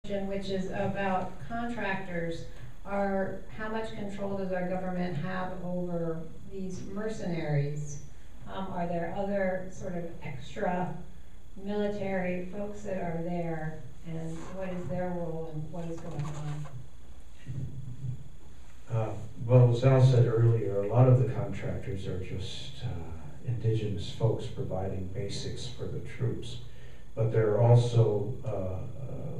which is about contractors. How much control does our government have over these mercenaries? Are there other sort of extra military folks that are there, and what is their role and what is going on? Well, as Al said earlier, a lot of the contractors are just indigenous folks providing basics for the troops. But there are also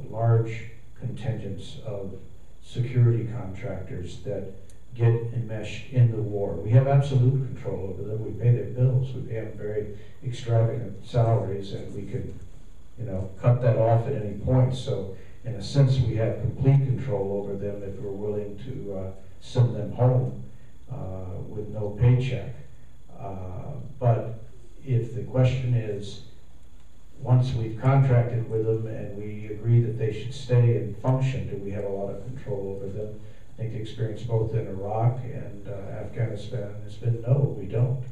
large contingents of security contractors that get enmeshed in the war. We have absolute control over them. We pay their bills. We pay them very extravagant salaries, and we can, cut that off at any point. So, in a sense, we have complete control over them if we're willing to send them home with no paycheck. But if the question is, once we've contracted with them and we agree that they should stay and function, do we have a lot of control over them? I think the experience both in Iraq and Afghanistan has been no, we don't.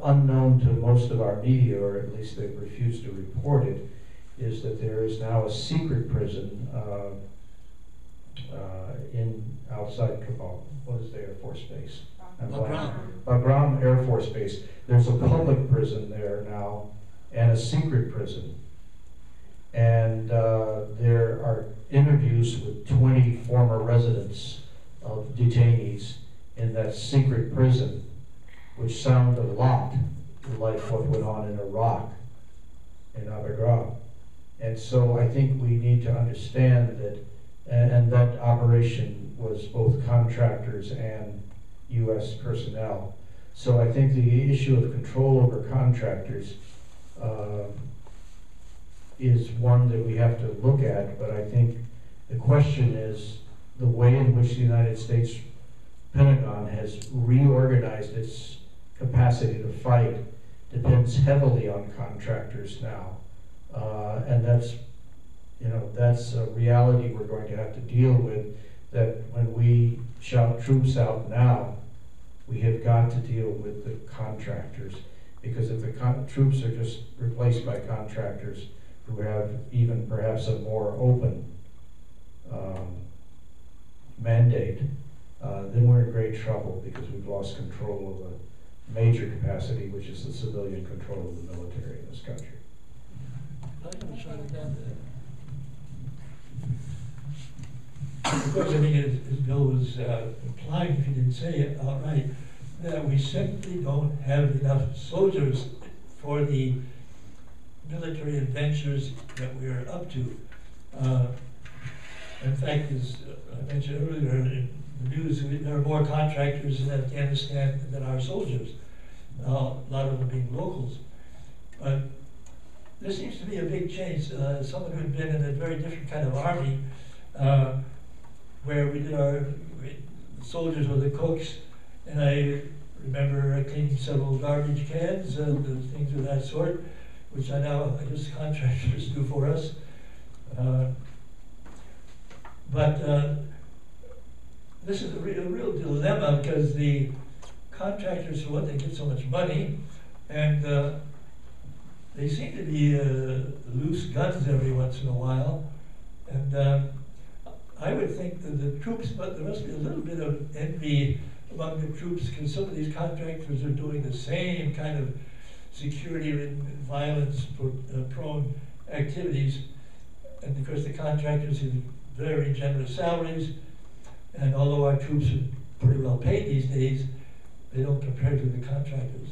Unknown to most of our media, or at least they've refused to report it, is that there is now a secret prison outside Kabul. What is the Air Force Base? Bagram Air Force Base. There's a public prison there now and a secret prison. And there are interviews with 20 former residents of detainees in that secret prison, which sound a lot like what went on in Iraq, in Abu Ghraib. And so I think we need to understand that, and that operation was both contractors and U.S. personnel. So I think the issue of control over contractors is one that we have to look at, but I think the question is the way in which the United States Pentagon has reorganized its capacity to fight depends heavily on contractors now. And that's a reality we're going to have to deal with, that when we shout troops out now, we have got to deal with the contractors, because if the troops are just replaced by contractors who have even perhaps a more open mandate, then we're in great trouble, because we've lost control of a major capacity, which is the civilian control of the military in this country. Of course, I think as Bill was implying, if he didn't say it outright, that we simply don't have enough soldiers for the military adventures that we're up to. In fact, as I mentioned earlier in the news, there are more contractors in Afghanistan than our soldiers, a lot of them being locals. But there seems to be a big change. Someone who'd been in a very different kind of army, where we did the soldiers were the cooks, and I remember cleaning several garbage cans and things of that sort, which I guess contractors do for us. But this is a real dilemma, because the contractors, for what, they get so much money, and they seem to be loose guns every once in a while. And I would think that the troops, but there must be a little bit of envy among the troops, because some of these contractors are doing the same kind of security and violence-prone activities. And of course, the contractors have very generous salaries, and although our troops are pretty well paid these days, they don't compare to the contractors.